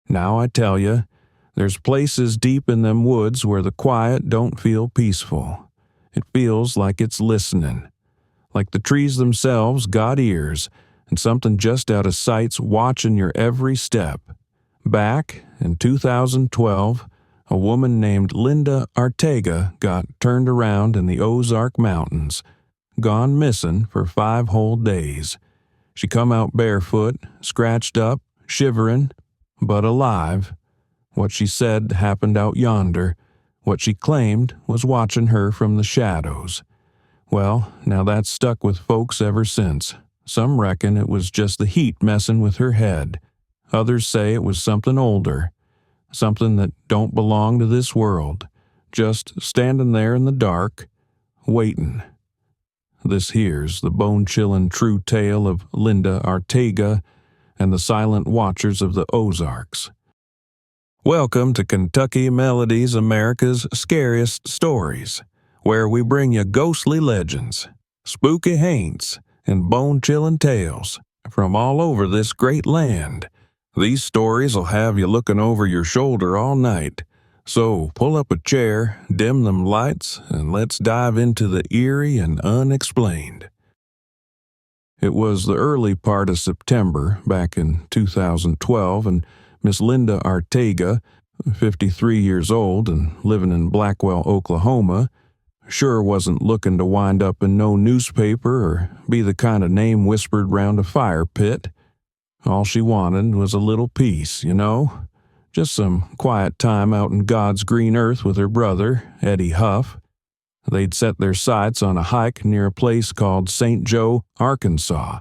Now I tell you, there's places deep in them woods where the quiet don't feel peaceful. It feels like it's listening. Like the trees themselves got ears, and something just out of sight's watching your every step. Back in 2012, a woman named Linda Arteaga got turned around in the Ozark Mountains, gone missing for 5 whole days. She come out barefoot, scratched up, shivering, but alive. What she said happened out yonder. What she claimed was watching her from the shadows. Well, now that's stuck with folks ever since. Some reckon it was just the heat messing with her head. Others say it was something older, something that don't belong to this world, just standing there in the dark, waiting. This here's the bone-chilling true tale of Linda Arteaga and the silent watchers of the Ozarks. Welcome to Kentucky Melodies, America's Scariest Stories, where we bring you ghostly legends, spooky haints, and bone-chilling tales from all over this great land. These stories will have you looking over your shoulder all night. So pull up a chair, dim them lights, and let's dive into the eerie and unexplained. It was the early part of September back in 2012, and Miss Linda Arteaga, 53 years old and living in Blackwell, Oklahoma, sure wasn't looking to wind up in no newspaper or be the kind of name whispered round a fire pit. All she wanted was a little peace, just some quiet time out in God's green earth with her brother, Eddie Huff. They'd set their sights on a hike near a place called St. Joe, Arkansas,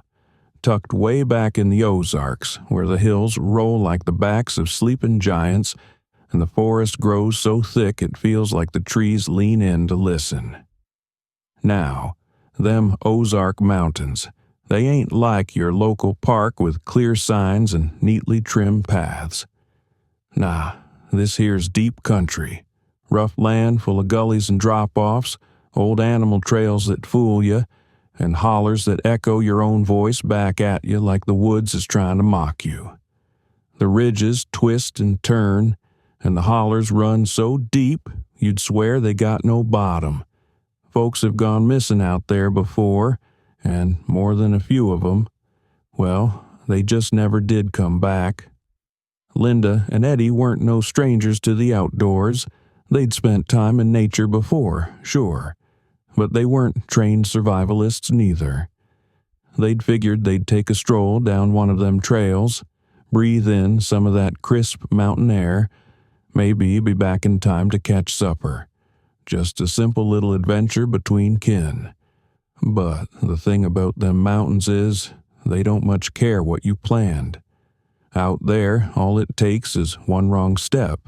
tucked way back in the Ozarks, where the hills roll like the backs of sleeping giants and the forest grows so thick it feels like the trees lean in to listen. Now, them Ozark Mountains, they ain't like your local park with clear signs and neatly trimmed paths. Nah, this here's deep country, rough land full of gullies and drop-offs, old animal trails that fool you, and hollers that echo your own voice back at you like the woods is trying to mock you. The ridges twist and turn, and the hollers run so deep you'd swear they got no bottom. Folks have gone missing out there before, and more than a few of them, well, they just never did come back. Linda and Eddie weren't no strangers to the outdoors. They'd spent time in nature before, sure, but they weren't trained survivalists neither. They'd figured they'd take a stroll down one of them trails, breathe in some of that crisp mountain air, maybe be back in time to catch supper. Just a simple little adventure between kin. But the thing about them mountains is, they don't much care what you planned. Out there, all it takes is one wrong step,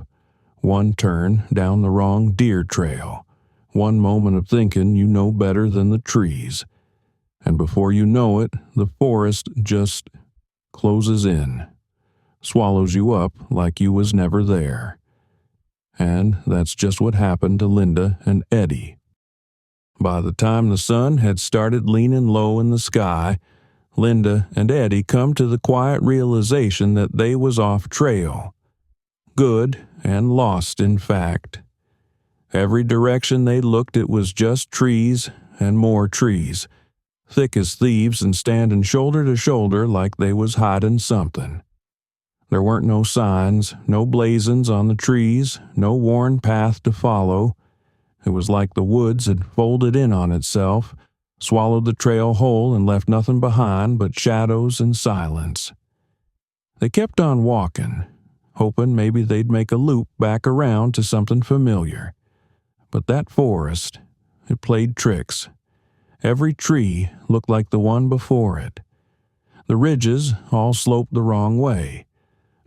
one turn down the wrong deer trail, one moment of thinking you know better than the trees, and before you know it, the forest just closes in, swallows you up like you was never there. And that's just what happened to Linda and Eddie. By the time the sun had started leaning low in the sky, Linda and Eddie come to the quiet realization that they was off trail. Good and lost, in fact. Every direction they looked it was just trees and more trees, thick as thieves and standing shoulder to shoulder like they was hiding something. There weren't no signs, no blazons on the trees, no worn path to follow. It was like the woods had folded in on itself, swallowed the trail whole and left nothing behind but shadows and silence. They kept on walking, hoping maybe they'd make a loop back around to something familiar. But that forest, it played tricks. Every tree looked like the one before it. The ridges all sloped the wrong way.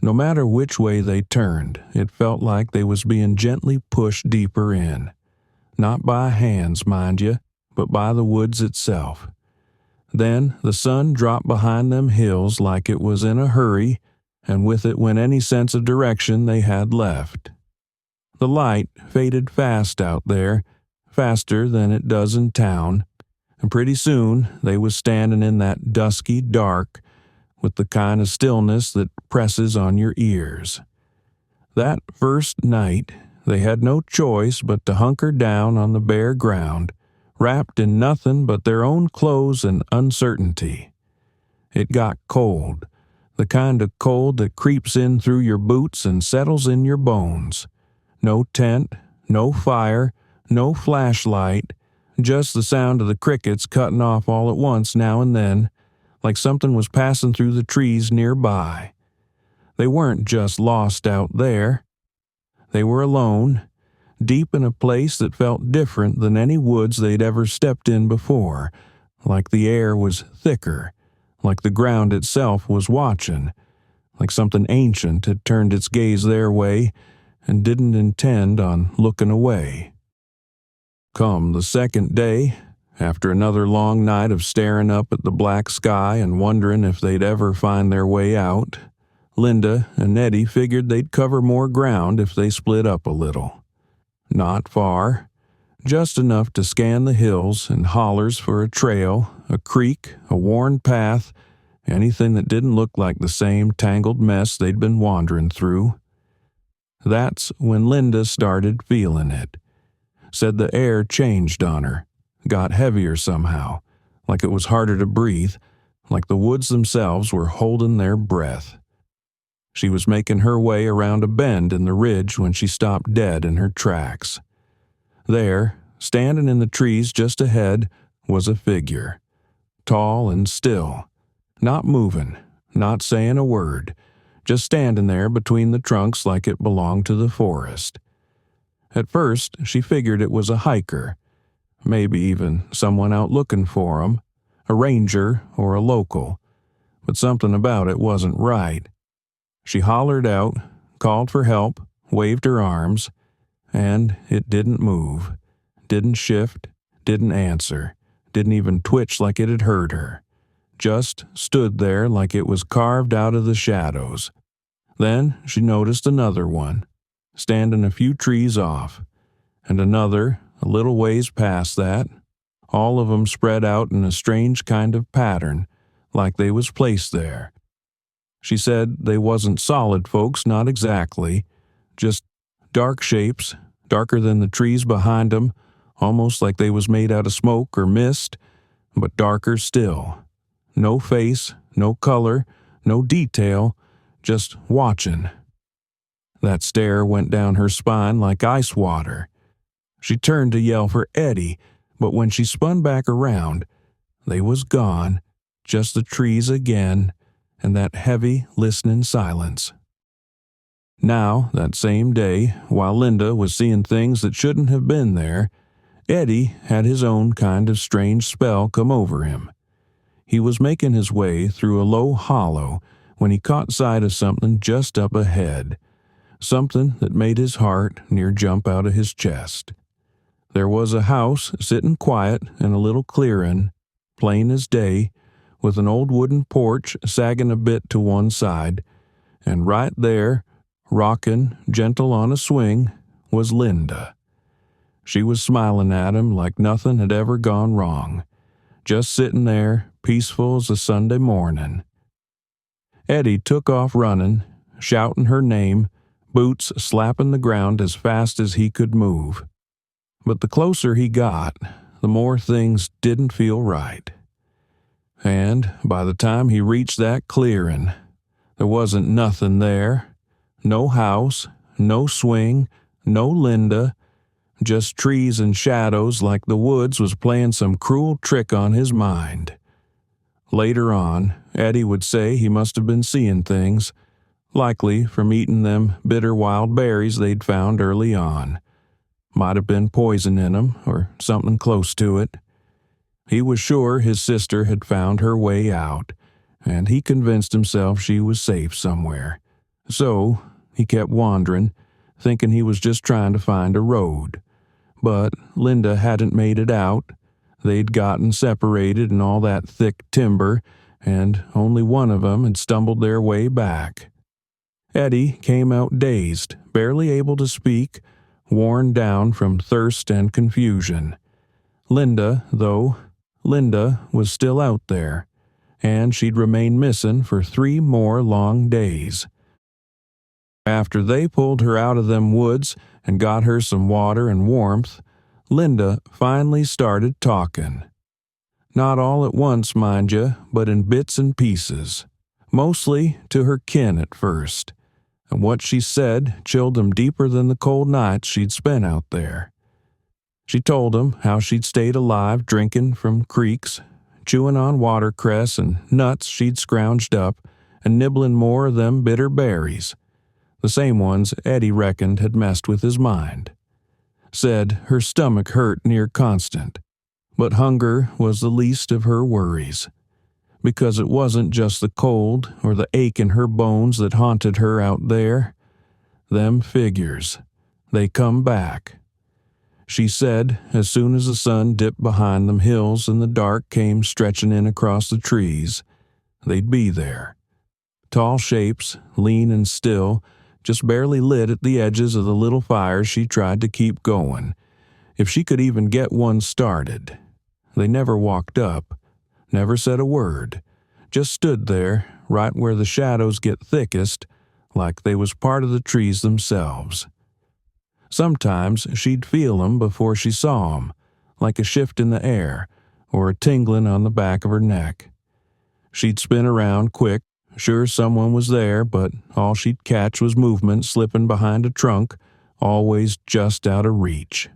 No matter which way they turned, it felt like they was being gently pushed deeper in. Not by hands, mind you, but by the woods itself. Then the sun dropped behind them hills like it was in a hurry, and with it went any sense of direction they had left. The light faded fast out there, faster than it does in town, and pretty soon they was standing in that dusky dark with the kind of stillness that presses on your ears. That first night, they had no choice but to hunker down on the bare ground, wrapped in nothing but their own clothes and uncertainty. It got cold, the kind of cold that creeps in through your boots and settles in your bones. No tent, no fire, no flashlight, just the sound of the crickets cutting off all at once now and then, like something was passing through the trees nearby. They weren't just lost out there. They were alone, deep in a place that felt different than any woods they'd ever stepped in before, like the air was thicker, like the ground itself was watching, like something ancient had turned its gaze their way and didn't intend on looking away. Come the second day, after another long night of staring up at the black sky and wondering if they'd ever find their way out, Linda and Eddie figured they'd cover more ground if they split up a little. Not far, just enough to scan the hills and hollers for a trail, a creek, a worn path, anything that didn't look like the same tangled mess they'd been wandering through. That's when Linda started feeling it. Said the air changed on her, got heavier somehow, like it was harder to breathe, like the woods themselves were holding their breath. She was making her way around a bend in the ridge when she stopped dead in her tracks. There, standing in the trees just ahead, was a figure, tall and still, not moving, not saying a word, just standing there between the trunks like it belonged to the forest. At first, she figured it was a hiker, maybe even someone out looking for 'em, a ranger or a local, but something about it wasn't right. She hollered out, called for help, waved her arms, and it didn't move, didn't shift, didn't answer, didn't even twitch like it had heard her. Just stood there like it was carved out of the shadows. Then she noticed another one, standing a few trees off, and another a little ways past that, all of 'em spread out in a strange kind of pattern, like they was placed there. She said they wasn't solid folks, not exactly, just dark shapes, darker than the trees behind 'em, almost like they was made out of smoke or mist, but darker still. No face, no color, no detail, just watching. That stare went down her spine like ice water. She turned to yell for Eddie, but when she spun back around, they was gone, just the trees again, and that heavy, listening silence. Now, that same day, while Linda was seeing things that shouldn't have been there, Eddie had his own kind of strange spell come over him. He was making his way through a low hollow when he caught sight of something just up ahead, something that made his heart near jump out of his chest. There was a house sitting quiet in a little clearing, plain as day, with an old wooden porch sagging a bit to one side, and right there, rocking gentle on a swing, was Linda. She was smiling at him like nothing had ever gone wrong, just sitting there, peaceful as a Sunday morning. Eddie took off running, shouting her name, boots slapping the ground as fast as he could move. But the closer he got, the more things didn't feel right. And by the time he reached that clearing, there wasn't nothing there. No house, no swing, no Linda, just trees and shadows like the woods was playing some cruel trick on his mind. Later on, Eddie would say he must have been seeing things, likely from eating them bitter wild berries they'd found early on. Might have been poison in 'em, or something close to it. He was sure his sister had found her way out, and he convinced himself she was safe somewhere. So he kept wandering, thinking he was just trying to find a road. But Linda hadn't made it out. They'd gotten separated in all that thick timber, and only one of 'em had stumbled their way back. Eddie came out dazed, barely able to speak, worn down from thirst and confusion. Linda was still out there, and she'd remain missing for 3 more long days. After they pulled her out of them woods and got her some water and warmth, Linda finally started talking. Not all at once, mind you, but in bits and pieces. Mostly to her kin at first. And what she said chilled them deeper than the cold nights she'd spent out there. She told them how she'd stayed alive drinking from creeks, chewing on watercress and nuts she'd scrounged up, and nibbling more of them bitter berries, the same ones Eddie reckoned had messed with his mind. Said her stomach hurt near constant, but hunger was the least of her worries, because it wasn't just the cold or the ache in her bones that haunted her out there. Them figures, they come back. She said as soon as the sun dipped behind them hills and the dark came stretching in across the trees, they'd be there. Tall shapes, lean and still, just barely lit at the edges of the little fires she tried to keep going, if she could even get one started. They never walked up, never said a word, just stood there, right where the shadows get thickest, like they was part of the trees themselves. Sometimes she'd feel 'em before she saw 'em, like a shift in the air, or a tingling on the back of her neck. She'd spin around quick, sure someone was there, but all she'd catch was movement slipping behind a trunk, always just out of reach.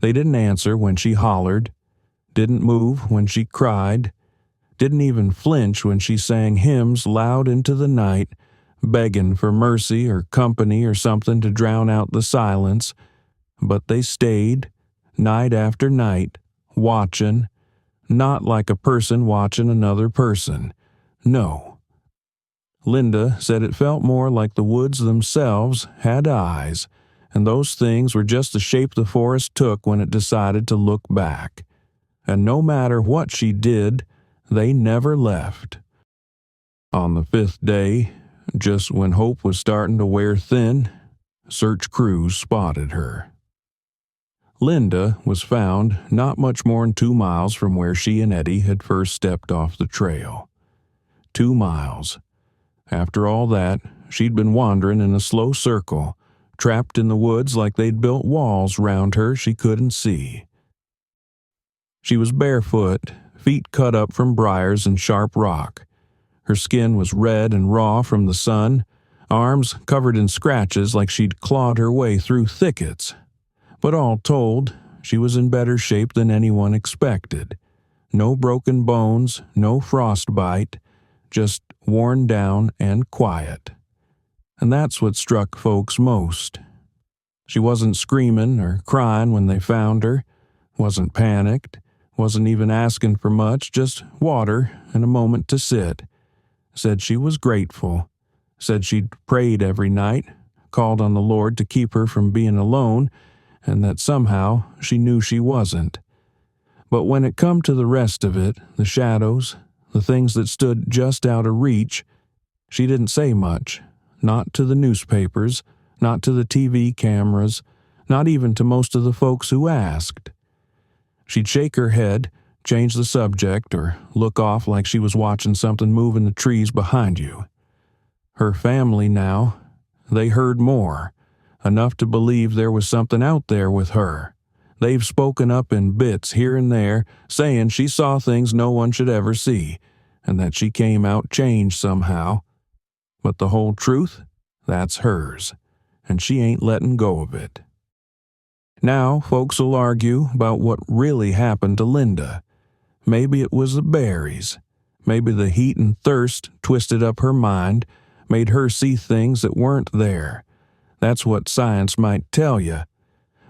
They didn't answer when she hollered, didn't move when she cried, didn't even flinch when she sang hymns loud into the night, begging for mercy or company or something to drown out the silence, but they stayed, night after night, watching, not like a person watching another person. No. Linda said it felt more like the woods themselves had eyes, and those things were just the shape the forest took when it decided to look back. And no matter what she did, they never left. On the 5th day, just when hope was starting to wear thin, search crews spotted her. Linda was found not much more than 2 miles from where she and Eddie had first stepped off the trail. 2 miles. After all that, she'd been wandering in a slow circle, trapped in the woods like they'd built walls round her she couldn't see. She was barefoot, feet cut up from briars and sharp rock. Her skin was red and raw from the sun, arms covered in scratches like she'd clawed her way through thickets. But all told, she was in better shape than anyone expected. No broken bones, no frostbite, just worn down and quiet. And that's what struck folks most. She wasn't screaming or crying when they found her, wasn't panicked, wasn't even asking for much, just water and a moment to sit. Said she was grateful, said she'd prayed every night, called on the Lord to keep her from being alone, and that somehow she knew she wasn't. But when it come to the rest of it, the shadows, the things that stood just out of reach, she didn't say much, not to the newspapers, not to the TV cameras, not even to most of the folks who asked. She'd shake her head, change the subject, or look off like she was watching something move in the trees behind you. Her family now, they heard more, enough to believe there was something out there with her. They've spoken up in bits here and there, saying she saw things no one should ever see, and that she came out changed somehow. But the whole truth, that's hers, and she ain't letting go of it. Now folks'll argue about what really happened to Linda. Maybe it was the berries. Maybe the heat and thirst twisted up her mind, made her see things that weren't there. That's what science might tell you.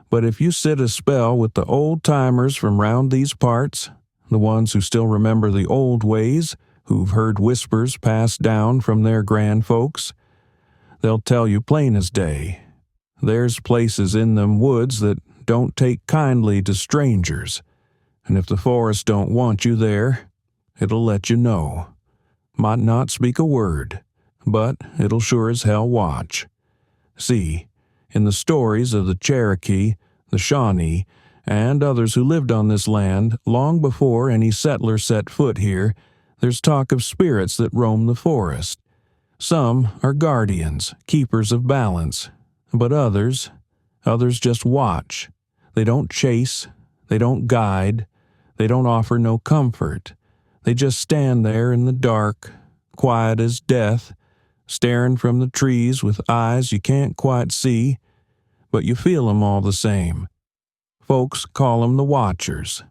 But if you sit a spell with the old-timers from round these parts, the ones who still remember the old ways, who've heard whispers passed down from their grandfolks, they'll tell you plain as day. There's places in them woods that don't take kindly to strangers, and if the forest don't want you there, it'll let you know. Might not speak a word, but it'll sure as hell watch. See, in the stories of the Cherokee, the Shawnee, and others who lived on this land long before any settler set foot here, there's talk of spirits that roam the forest. Some are guardians, keepers of balance, but others just watch. They don't chase, they don't guide, they don't offer no comfort. They just stand there in the dark, quiet as death, staring from the trees with eyes you can't quite see, but you feel 'em all the same. Folks call 'em the Watchers.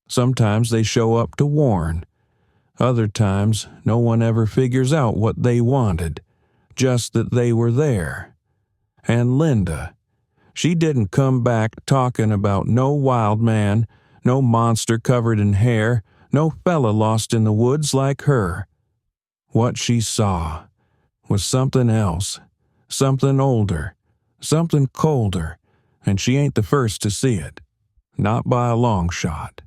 Sometimes they show up to warn. Other times, no one ever figures out what they wanted, just that they were there. And Linda, she didn't come back talking about no wild man, no monster covered in hair, no fella lost in the woods like her. What she saw was something else, something older, something colder, and she ain't the first to see it, not by a long shot.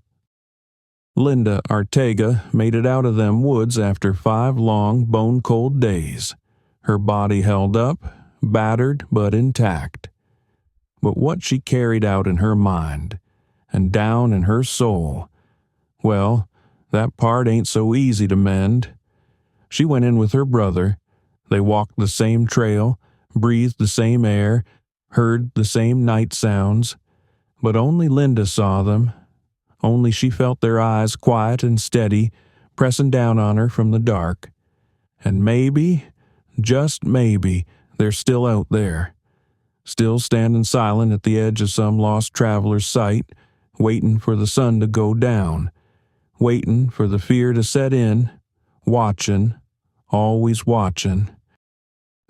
Linda Arteaga made it out of them woods after 5 long, bone-cold days. Her body held up, battered but intact. But what she carried out in her mind and down in her soul, well, that part ain't so easy to mend. She went in with her brother. They walked the same trail, breathed the same air, heard the same night sounds, but only Linda saw them. Only she felt their eyes quiet and steady, pressing down on her from the dark. And maybe, just maybe, they're still out there, still standing silent at the edge of some lost traveler's sight, waiting for the sun to go down, waiting for the fear to set in, watching, always watching.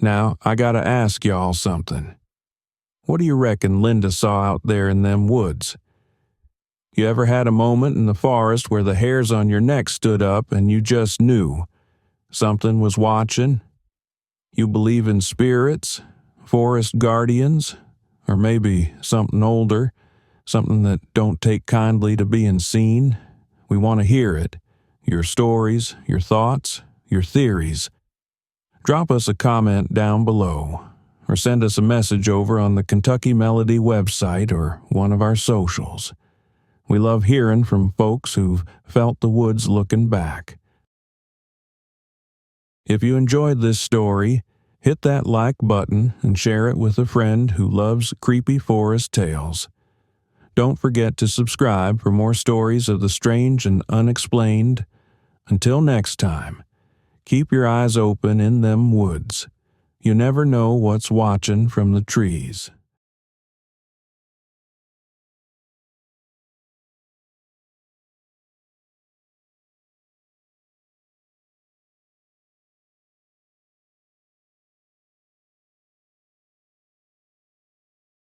Now, I gotta ask y'all something. What do you reckon Linda saw out there in them woods? You ever had a moment in the forest where the hairs on your neck stood up and you just knew something was watching? You believe in spirits, forest guardians, or maybe something older, something that don't take kindly to being seen? We want to hear it. Your stories, your thoughts, your theories. Drop us a comment down below, or send us a message over on the Kentucky Melody website or one of our socials. We love hearing from folks who've felt the woods looking back. If you enjoyed this story, hit that like button and share it with a friend who loves creepy forest tales. Don't forget to subscribe for more stories of the strange and unexplained. Until next time, keep your eyes open in them woods. You never know what's watching from the trees.